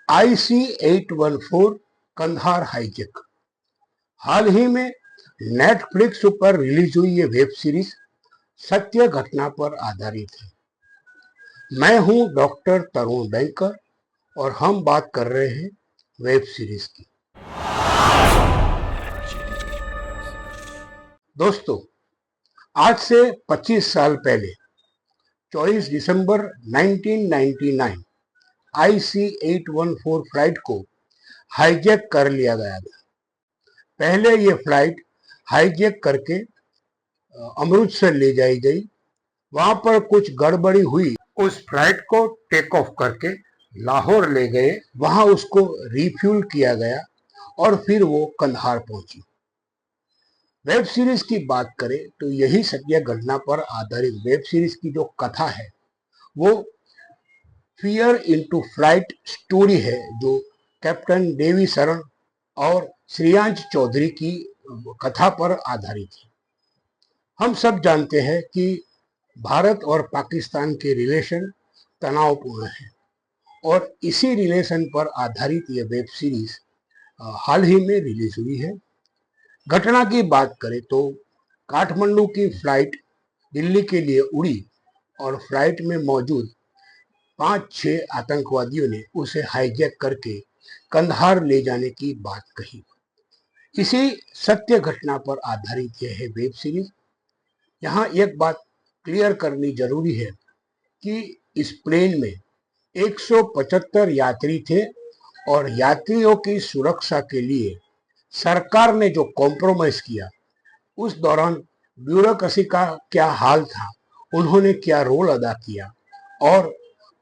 IC-814 Kandahar hijack. हाल ही में Netflix पर release हुई ये वेब सीरीज सत्य घटना पर आधारित है। मैं हूं डॉक्टर तरुण बैंकर और हम बात कर रहे हैं वेब सीरीज की। दोस्तों, आज से 25 साल पहले 24 दिसंबर 1999 IC-814 फ्लाइट को हाईजैक कर लिया गया था। पहले ये फ्लाइट हाईजैक करके अमृतसर ले जाई गई। वहां पर कुछ गड़बड़ी हुई, उस फ्लाइट को टेक ऑफ करके लाहौर ले गए। वहां उसको रिफ्यूल किया गया और फिर वो कंधार पहुंची। वेब सीरीज की बात करें तो यही सत्य घटना पर आधारित वेब सीरीज की जो कथा है वो फियर इनटू फ्लाइट स्टोरी है, जो कैप्टन देवी शरण और श्रेयांश चौधरी की कथा पर आधारित है। हम सब जानते हैं कि भारत और पाकिस्तान के रिलेशन तनावपूर्ण है और इसी रिलेशन पर आधारित ये वेब सीरीज हाल ही में रिलीज हुई है। घटना की बात करें तो काठमांडू की फ्लाइट दिल्ली के लिए उड़ी और फ्लाइट में मौजूद 5-6 आतंकवादियों ने उसे हाईजैक करके कंधार ले जाने की बात कही। इसी सत्य घटना पर आधारित यह है वेब सीरीज। यहाँ एक बात क्लियर करनी जरूरी है कि इस प्लेन में 175 यात्री थे और यात्रियों की सुरक्षा के लिए सरकार ने जो कॉम्प्रोमाइज किया, उस दौरान ब्यूरोक्रेसी का क्या हाल था, उन्होंने क्या रोल अदा किया और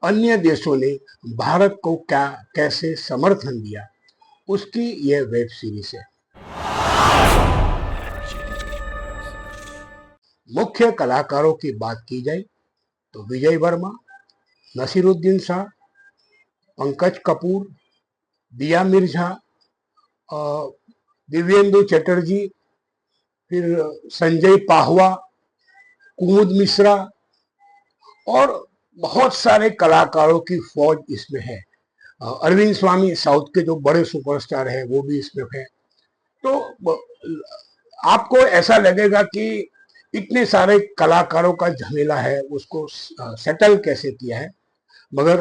अन्य देशों ने भारत को क्या कैसे समर्थन दिया, उसकी यह वेब सीरीज है। मुख्य कलाकारों की बात की जाए तो विजय वर्मा, नसीरुद्दीन शाह, पंकज कपूर, दिया मिर्झा, दिव्येंदु चटर्जी, फिर संजय पाहवा, कुमुद मिश्रा और बहुत सारे कलाकारों की फौज इसमें है। अरविंद स्वामी, साउथ के जो बड़े सुपरस्टार हैं, वो भी इसमें है। तो आपको ऐसा लगेगा कि इतने सारे कलाकारों का झमेला है, उसको सेटल कैसे किया है, मगर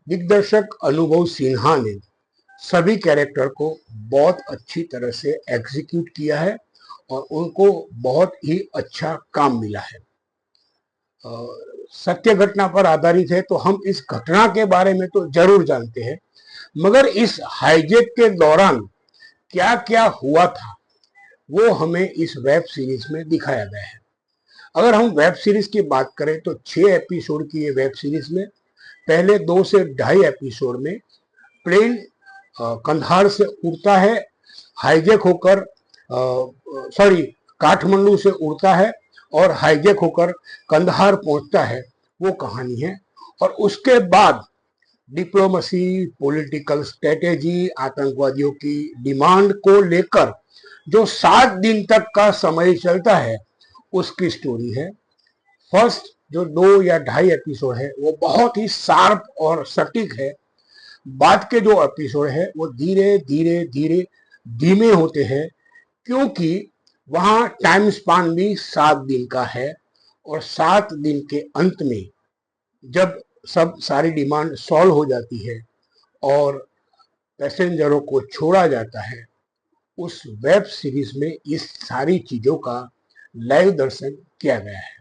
दिग्दर्शक अनुभव सिन्हा ने सभी कैरेक्टर को बहुत अच्छी तरह से एग्जीक्यूट किया है और उनको बहुत ही अच्छा काम मिला है। सत्य घटना पर आधारित है तो हम इस घटना के बारे में तो जरूर जानते हैं, मगर इस हाईजैक के दौरान क्या क्या हुआ था वो हमें इस वेब सीरीज में दिखाया गया है। अगर हम वेब सीरीज की बात करें तो 6 एपिसोड की ये वेब सीरीज में पहले 2 से 2.5 एपिसोड में प्लेन कंधार से उड़ता है, हाईजैक होकर काठमांडू से उड़ता है और हाईजैक होकर कंधार पहुंचता है, वो कहानी है। और उसके बाद डिप्लोमेसी, पॉलिटिकल स्ट्रेटेजी, आतंकवादियों की डिमांड को लेकर जो 7 दिन तक का समय चलता है, उसकी स्टोरी है। फर्स्ट जो 2 या 2.5 एपिसोड है वो बहुत ही शार्प और सटीक है। बाद के जो एपिसोड है वो धीरे धीरे धीरे धीमे होते हैं, क्योंकि वहां टाइम स्पान भी 7 दिन का है और 7 दिन के अंत में जब सब सारी डिमांड सॉल्व हो जाती है और पैसेंजरों को छोड़ा जाता है, उस वेब सीरीज में इस सारी चीजों का लाइव दर्शन किया गया है।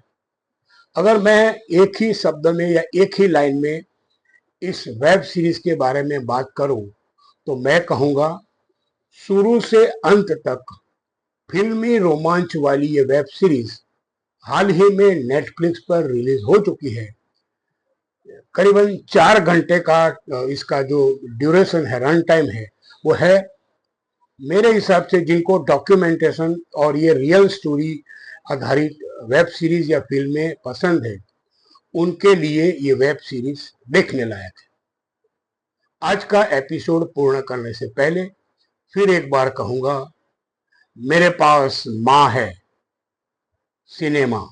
अगर मैं एक ही शब्द में या एक ही लाइन में इस वेब सीरीज के बारे में बात करूं तो मैं कहूंगा, शुरू से अंत तक फिल्मी रोमांच वाली ये वेब सीरीज हाल ही में नेटफ्लिक्स पर रिलीज हो चुकी है। करीबन 4 घंटे का इसका जो ड्यूरेशन है, रन टाइम है, वो है। मेरे हिसाब से जिनको डॉक्यूमेंटेशन और ये रियल स्टोरी आधारित वेब सीरीज या फिल्में पसंद है, उनके लिए ये वेब सीरीज देखने लायक है। आज का एपिसोड पूर्ण करने से पहले फिर एक बार कहूंगा, मेरे पास माँ है सिनेमा।